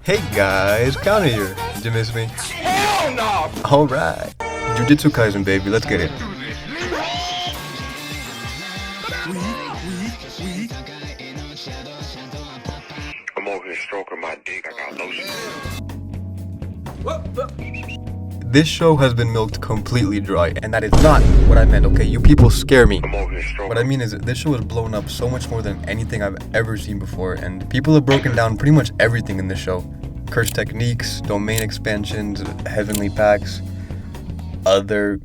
Hey guys, Counter here. Did you miss me? Hell no! Alright. Jujutsu Kaisen, baby, let's get it. I'm over here stroking my dick. I got lotion. This show has been milked completely dry, and that is not what I meant, okay? You people scare me. I'm over here stroking. What I mean is, this show has blown up so much more than anything I've ever seen before, and people have broken down pretty much everything in this show. Curse techniques, domain expansions, heavenly packs, other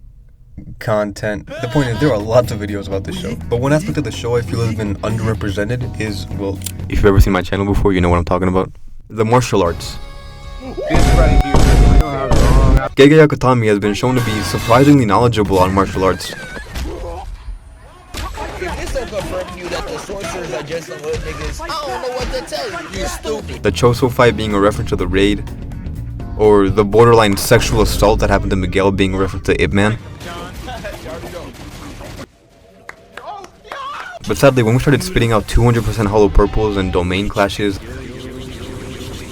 content. The point is, there are lots of videos about this show. But one aspect of the show I feel has been underrepresented is, well, if you've ever seen my channel before, you know what I'm talking about. The martial arts. Gege Akutami has been shown to be surprisingly knowledgeable on martial arts. If this don't confirm you that the sorcerers are just some hood niggas, I don't know what to tell you. You stupid. The Choso fight being a reference to the raid, or the borderline sexual assault that happened to Miguel being a reference to Ip Man. But sadly, when we started spitting out 200% hollow purples and domain clashes,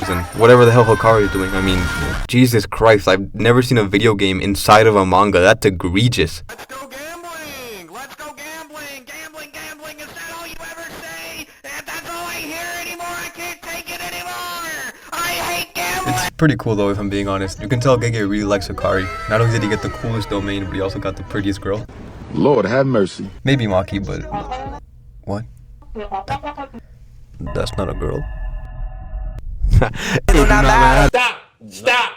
and whatever the hell Hikari is doing, I mean, Jesus Christ, I've never seen a video game inside of a manga. That's egregious. Let's go gambling! Let's go gambling! Gambling, gambling, is that all you ever say? That's all I hear anymore! I can't take it anymore! I hate gambling! It's pretty cool though, if I'm being honest. You can tell Gege really likes Hikari. Not only did he get the coolest domain, but he also got the prettiest girl. Lord have mercy. Maybe Maki, but... What? That's not a girl.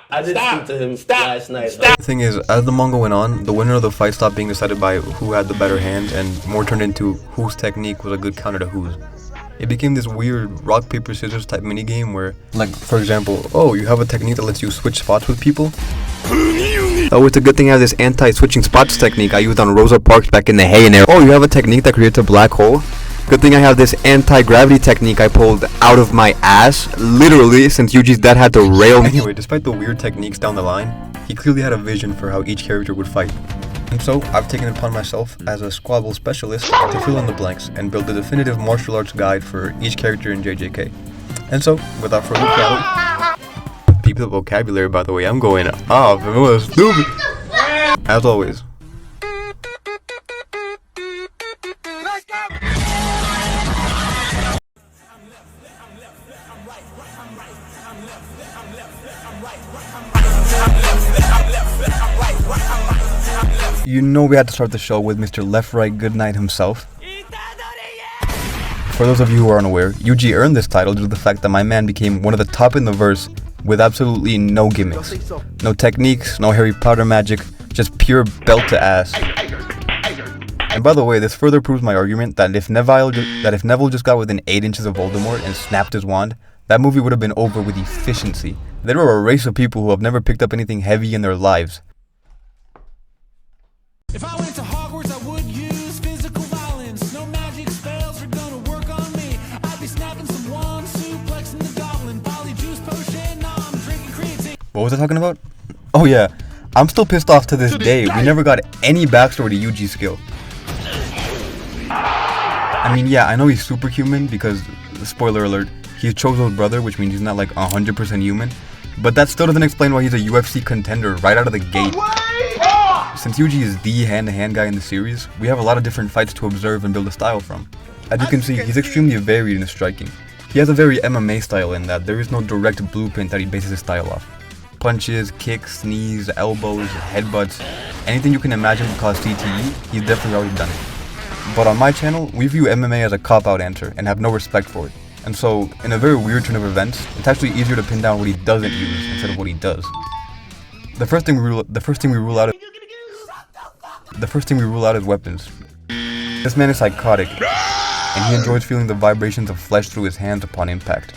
I did speak to him last night. The thing is, as the manga went on, the winner of the fight stopped being decided by who had the better hand and more turned into whose technique was a good counter to whose. It became this weird rock, paper, scissors type minigame where, like, for example, oh, you have a technique that lets you switch spots with people? Oh, it's a good thing I have this anti-switching spots technique I used on Rosa Parks back in the hay and there. Oh, you have a technique that creates a black hole? Good thing I have this anti-gravity technique I pulled out of my ass, literally, since Yuji's dad had to rail me. Anyway, despite the weird techniques down the line, he clearly had a vision for how each character would fight. And so, I've taken it upon myself, as a squabble specialist, to fill in the blanks and build a definitive martial arts guide for each character in JJK. And so, without further ado, peep the vocabulary, by the way, I'm going off, it was stupid. As always, you know we had to start the show with Mr. Left Right Goodnight himself. For those of you who are unaware, Yuji earned this title due to the fact that my man became one of the top in the verse with absolutely no gimmicks. No techniques, no Harry Potter magic, just pure belt to ass. And by the way, this further proves my argument that if Neville just got within 8 inches of Voldemort and snapped his wand, that movie would have been over with efficiency. There are a race of people who have never picked up anything heavy in their lives. If I went to Hogwarts, I would use physical violence. No magic spells are gonna work on me. I'd be snapping some wands, suplexing the goblin, polyjuice potion, now I'm drinking creatine. What was I talking about? Oh yeah, I'm still pissed off to this day. We never got any backstory to Yuji's skill. I mean, yeah, I know he's superhuman because, spoiler alert, he's Chozo's brother, which means he's not like 100% human. But that still doesn't explain why he's a UFC contender right out of the gate. Since Yuji is the hand-to-hand guy in the series, we have a lot of different fights to observe and build a style from. As you can see, he's extremely varied in his striking. He has a very MMA style in that there is no direct blueprint that he bases his style off. Punches, kicks, knees, elbows, headbutts, anything you can imagine would cause CTE, he's definitely already done it. But on my channel, we view MMA as a cop-out answer and have no respect for it. And so, in a very weird turn of events, it's actually easier to pin down what he doesn't use instead of what he does. The first thing we rule out is weapons. This man is psychotic, and he enjoys feeling the vibrations of flesh through his hands upon impact.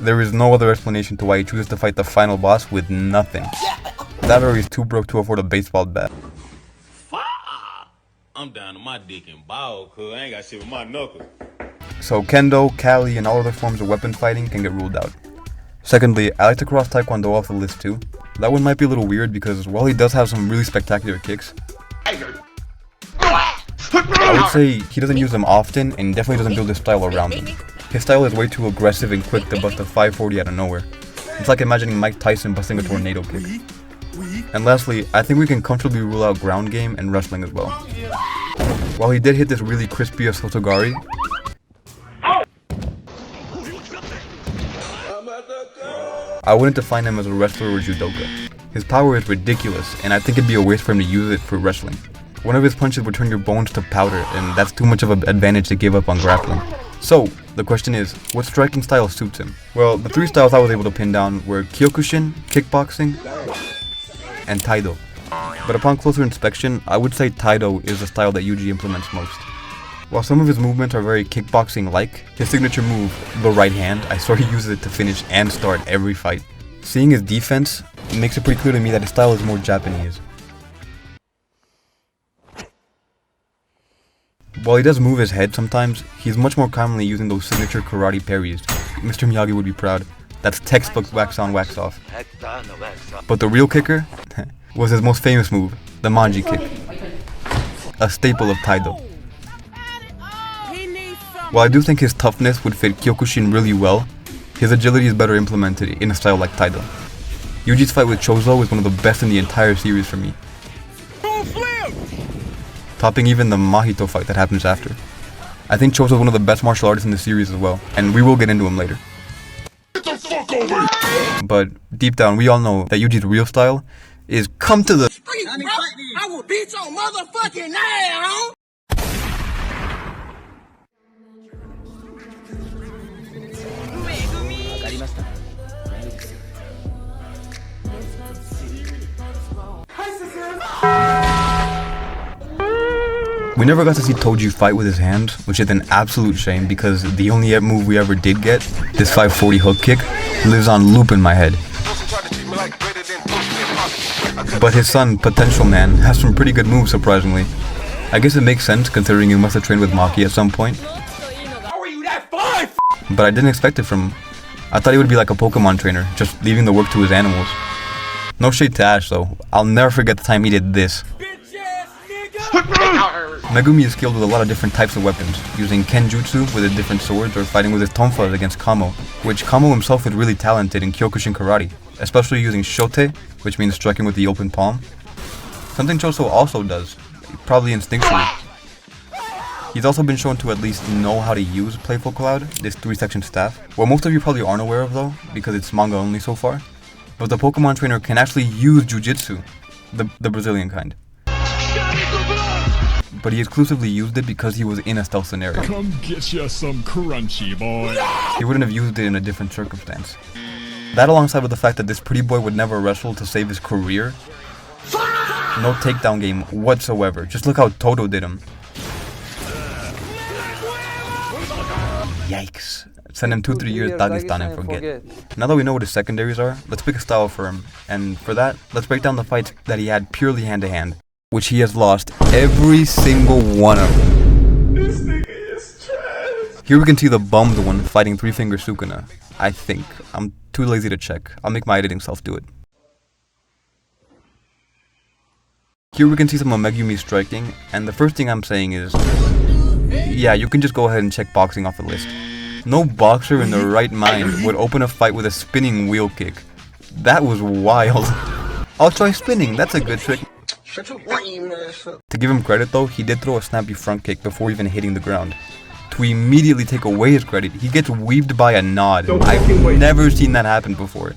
There is no other explanation to why he chooses to fight the final boss with nothing. That or he's too broke to afford a baseball bat. I'm down to my dick and ball, cuz I ain't got shit with my knuckles. So Kendo, Kali, and all other forms of weapon fighting can get ruled out. Secondly, I like to cross Taekwondo off the list too. That one might be a little weird because while he does have some really spectacular kicks, I would say he doesn't use them often and definitely doesn't build his style around them. His style is way too aggressive and quick to bust a 540 out of nowhere. It's like imagining Mike Tyson busting a tornado kick. And lastly, I think we can comfortably rule out ground game and wrestling as well. While he did hit this really crispy Sotogari, I wouldn't define him as a wrestler or judoka. His power is ridiculous, and I think it'd be a waste for him to use it for wrestling. One of his punches would turn your bones to powder, and that's too much of an advantage to give up on grappling. So, the question is, what striking style suits him? Well, the 3 styles I was able to pin down were Kyokushin, kickboxing, and Taido. But upon closer inspection, I would say Taido is the style that Yuji implements most. While some of his movements are very kickboxing-like, his signature move, the right hand, I swear he uses it to finish and start every fight. Seeing his defense, it makes it pretty clear to me that his style is more Japanese. While he does move his head sometimes, he's much more commonly using those signature karate parries. Mr. Miyagi would be proud. That's textbook wax on, wax off. But the real kicker was his most famous move, the Manji kick. A staple of Taido. While I do think his toughness would fit Kyokushin really well, his agility is better implemented in a style like Taido. Yuji's fight with Chozo is one of the best in the entire series for me, topping even the Mahito fight that happens after. I think Chozo is one of the best martial artists in the series as well, and we will get into him later. But deep down, we all know that Yuji's real style is come to the Street, bro. I will beat your motherfucking ass. We never got to see Toji fight with his hands, which is an absolute shame because the only move we ever did get, this 540 hook kick, lives on loop in my head. But his son, Potential Man, has some pretty good moves surprisingly. I guess it makes sense considering he must have trained with Maki at some point. But I didn't expect it from him. I thought he would be like a Pokemon trainer, just leaving the work to his animals. No shade to Ash though, I'll never forget the time he did this. Megumi is skilled with a lot of different types of weapons, using Kenjutsu with the different swords or fighting with his tonfas against Kamo, which Kamo himself is really talented in Kyokushin karate, especially using Shote, which means striking with the open palm. Something Chozo also does, probably instinctually. He's also been shown to at least know how to use Playful Cloud, this 3-section staff, what most of you probably aren't aware of though, because it's manga only so far. But the Pokemon trainer can actually use Jujitsu, the Brazilian kind. But he exclusively used it because he was in a stealth scenario. Come get you some crunchy, boy. He wouldn't have used it in a different circumstance. That alongside with the fact that this pretty boy would never wrestle to save his career. No takedown game whatsoever. Just look how Todo did him. Yikes. Send him 2-3 years Dagestan and forget. Now that we know what his secondaries are, let's pick a style for him. And for that, let's break down the fights that he had purely hand-to-hand, which he has lost every single one of them. This nigga is trash. Here we can see the bummed one fighting 3-Finger Sukuna. I think. I'm too lazy to check. I'll make my editing self do it. Here we can see some of Megumi striking, and the first thing I'm saying is, yeah, you can just go ahead and check boxing off the list. No boxer in the right mind would open a fight with a spinning wheel kick. That was wild. I'll try spinning, that's a good trick. To give him credit though, he did throw a snappy front kick before even hitting the ground. To immediately take away his credit, he gets weaved by a nod. I've never seen that happen before.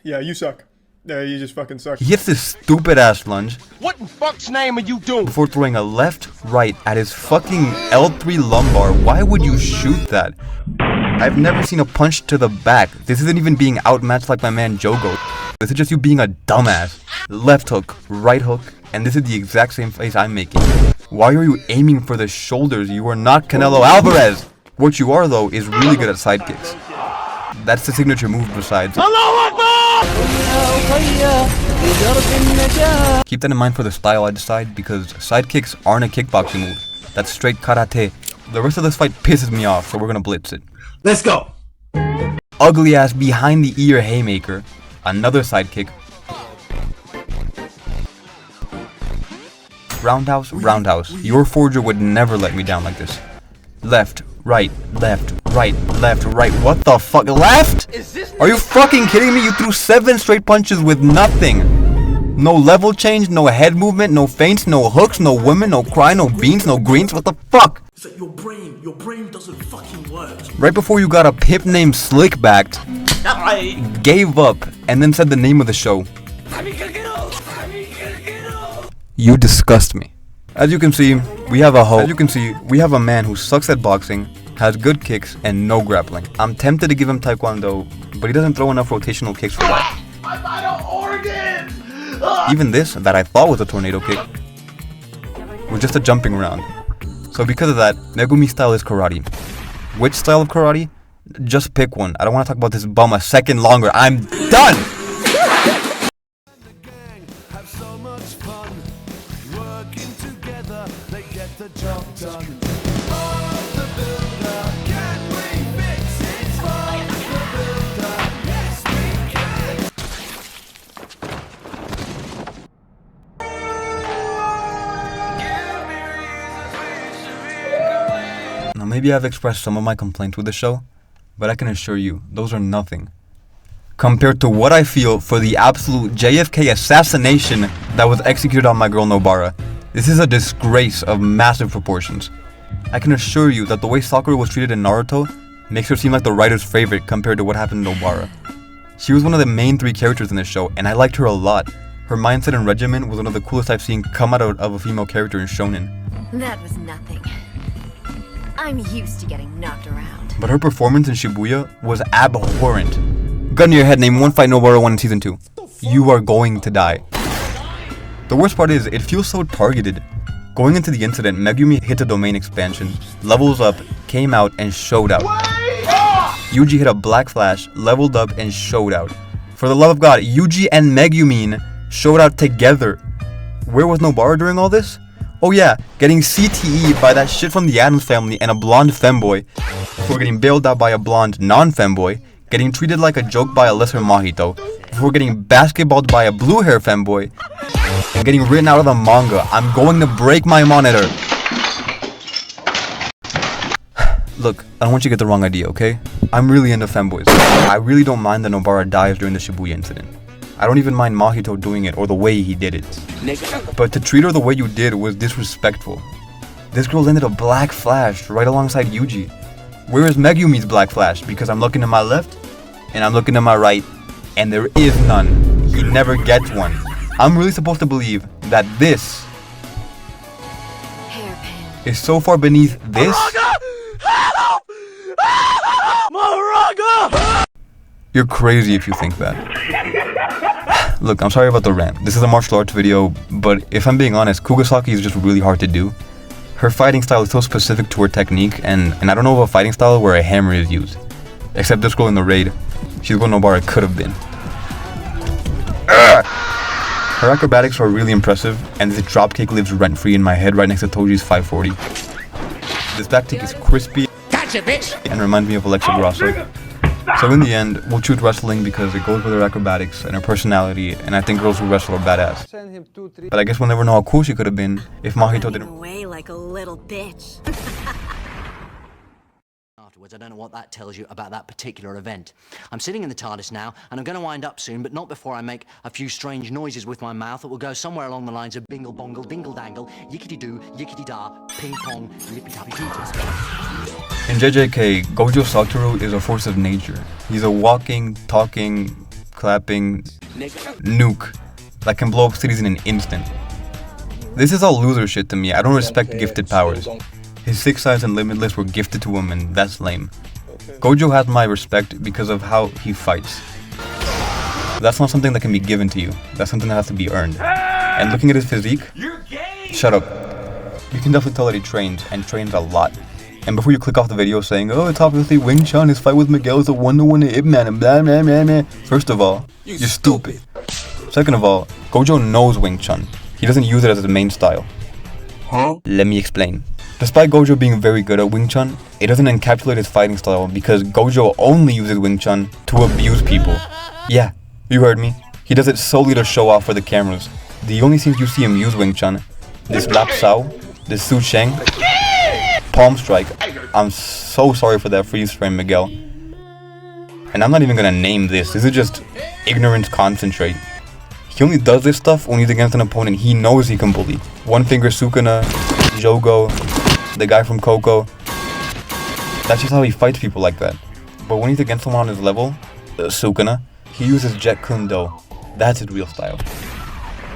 Yeah, you suck. Yeah, you just fucking suck. He hits this stupid ass lunge. What in fuck's name are you doing? Before throwing a left, right at his fucking L3 lumbar. Why would you shoot that? I've never seen a punch to the back. This isn't even being outmatched like my man Jogo. This is just you being a dumbass. Left hook, right hook, and this is the exact same face I'm making. Why are you aiming for the shoulders? You are not Canelo Alvarez. What you are though is really good at side kicks. That's the signature move besides. Keep that in mind for the style I decide, because side kicks aren't a kickboxing move. That's straight karate. The rest of this fight pisses me off, so we're gonna blitz it. Let's go. Ugly ass behind the ear haymaker. Another side kick. Roundhouse, roundhouse. Your forger would never let me down like this. Left, right, left, right, left, right. What the fuck? Left? Are you fucking kidding me? You threw 7 straight punches with nothing. No level change, no head movement, no feints, no hooks, no women, no cry, no beans, no greens. What the fuck? It's like your brain doesn't fucking work. Right before you got a pimp named Slickbacked, gave up, and then said the name of the show. You disgust me. As you can see, we have a man who sucks at boxing, has good kicks, and no grappling. I'm tempted to give him Taekwondo, but he doesn't throw enough rotational kicks for that. My vital organs! Even this, that I thought was a tornado kick, was just a jumping round. So because of that, Megumi style is karate. Which style of karate? Just pick one. I don't want to talk about this bum a second longer. I'm done! Have so much fun working together, they get the job done. Bob the Builder, can we fix it? Bob the Builder, yes we can. Now maybe I've expressed some of my complaints with the show, but I can assure you, those are nothing compared to what I feel for the absolute JFK assassination that was executed on my girl Nobara. This is a disgrace of massive proportions. I can assure you that the way Sakura was treated in Naruto makes her seem like the writer's favorite compared to what happened to Nobara. She was one of the main 3 characters in this show, and I liked her a lot. Her mindset and regimen was one of the coolest I've seen come out of a female character in shonen. That was nothing. I'm used to getting knocked around. But her performance in Shibuya was abhorrent. Gun to your head, name one fight Nobara won in season 2. You are going to die. The worst part is, it feels so targeted. Going into the incident, Megumi hit a domain expansion, levels up, came out, and showed out. Yuji hit a black flash, leveled up, and showed out. For the love of God, Yuji and Megumin showed out together. Where was Nobara during all this? Oh yeah, getting CTE by that shit from the Addams Family and a blonde femboy, before getting bailed out by a blonde non-femboy, getting treated like a joke by a lesser Mahito, before getting basketballed by a blue-hair femboy, and getting written out of the manga. I'm going to break my monitor. Look, I don't want you to get the wrong idea, okay? I'm really into femboys. I really don't mind that Nobara dies during the Shibuya incident. I don't even mind Mahito doing it or the way he did it. But to treat her the way you did was disrespectful. This girl landed a black flash right alongside Yuji. Where is Megumi's black flash? Because I'm looking to my left, and I'm looking to my right, and there is none. He never gets one. I'm really supposed to believe that this is so far beneath this. You're crazy if you think that. Look, I'm sorry about the rant. This is a martial arts video, but if I'm being honest, Kugasaki is just really hard to do. Her fighting style is so specific to her technique, and I don't know of a fighting style where a hammer is used. Except this girl in the raid. She's what Nobara could have been. Her acrobatics are really impressive, and this dropkick lives rent-free in my head right next to Toji's 540. This back kick is crispy and reminds me of Alexa Grasso. So in the end, we'll choose wrestling because it goes with her acrobatics and her personality, and I think girls who wrestle are badass. But I guess we'll never know how cool she could have been if Mahito didn't. Away like a little bitch. Afterwards, I don't know what that tells you about that particular event. I'm sitting in the TARDIS now, and I'm going to wind up soon, but not before I make a few strange noises with my mouth that will go somewhere along the lines of bingle bongle, dingle dangle, yickety doo, yickety da, ping pong, lippy tappy peaches. In JJK, Gojo Satoru is a force of nature. He's a walking, talking, clapping nuke that can blow up cities in an instant. This is all loser shit to me. I don't respect gifted powers. His 6 eyes and Limitless were gifted to him, and that's lame. Gojo has my respect because of how he fights. But that's not something that can be given to you. That's something that has to be earned. And looking at his physique, shut up. You can definitely tell that he trains, and trains a lot. And before you click off the video saying, oh, it's obviously Wing Chun, his fight with Miguel is a 1-to-1 to Ip Man, and blah blah blah blah. First of all, you're stupid. Second of all, Gojo knows Wing Chun. He doesn't use it as his main style. Let me explain. Despite Gojo being very good at Wing Chun, it doesn't encapsulate his fighting style because Gojo only uses Wing Chun to abuse people. Yeah, you heard me. He does it solely to show off for the cameras. The only scenes you see him use Wing Chun, this Lap Sao, this Su Sheng, palm strike. I'm so sorry for that freeze frame, Miguel. And I'm not even gonna name this. This is just ignorance concentrate. He only does this stuff when he's against an opponent he knows he can bully. One Finger Sukuna, Jogo, the guy from Coco. That's just how he fights people like that. But when he's against someone on his level, Sukuna, he uses Jet Kundo. That's his real style.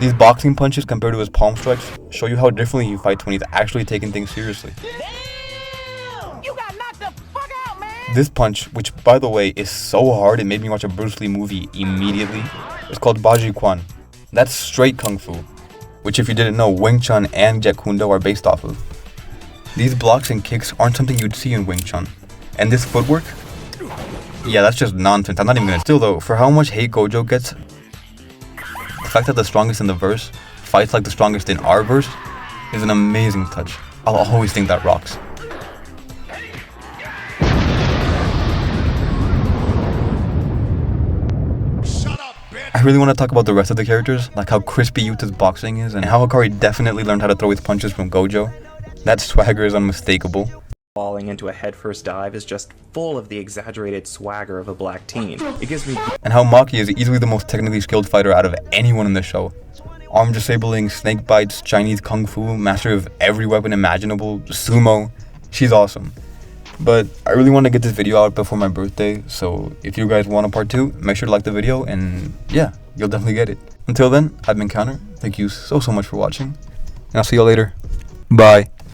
These boxing punches compared to his palm strikes show you how differently he fights when he's actually taking things seriously. Damn! You got knocked the fuck out, man! This punch, which by the way is so hard it made me watch a Bruce Lee movie immediately, is called Baji Quan. That's straight Kung Fu, which if you didn't know, Wing Chun and Jet Kundo are based off of. These blocks and kicks aren't something you'd see in Wing Chun. And this footwork? Yeah, that's just nonsense. I'm not even gonna. Still though, for how much hate Gojo gets, the fact that the strongest in the verse fights like the strongest in our verse is an amazing touch. I'll always think that rocks. I really want to talk about the rest of the characters, like how crispy Yuta's boxing is, and how Hikari definitely learned how to throw his punches from Gojo. That swagger is unmistakable. Falling into a headfirst dive is just full of the exaggerated swagger of a black teen. It gives me... And how Maki is easily the most technically skilled fighter out of anyone in the show. Arm disabling, snake bites, Chinese kung fu, master of every weapon imaginable, sumo. She's awesome. But I really want to get this video out before my birthday, so if you guys want a part 2, make sure to like the video, and yeah, you'll definitely get it. Until then, I've been Counter. Thank you so much for watching, and I'll see you later. Bye.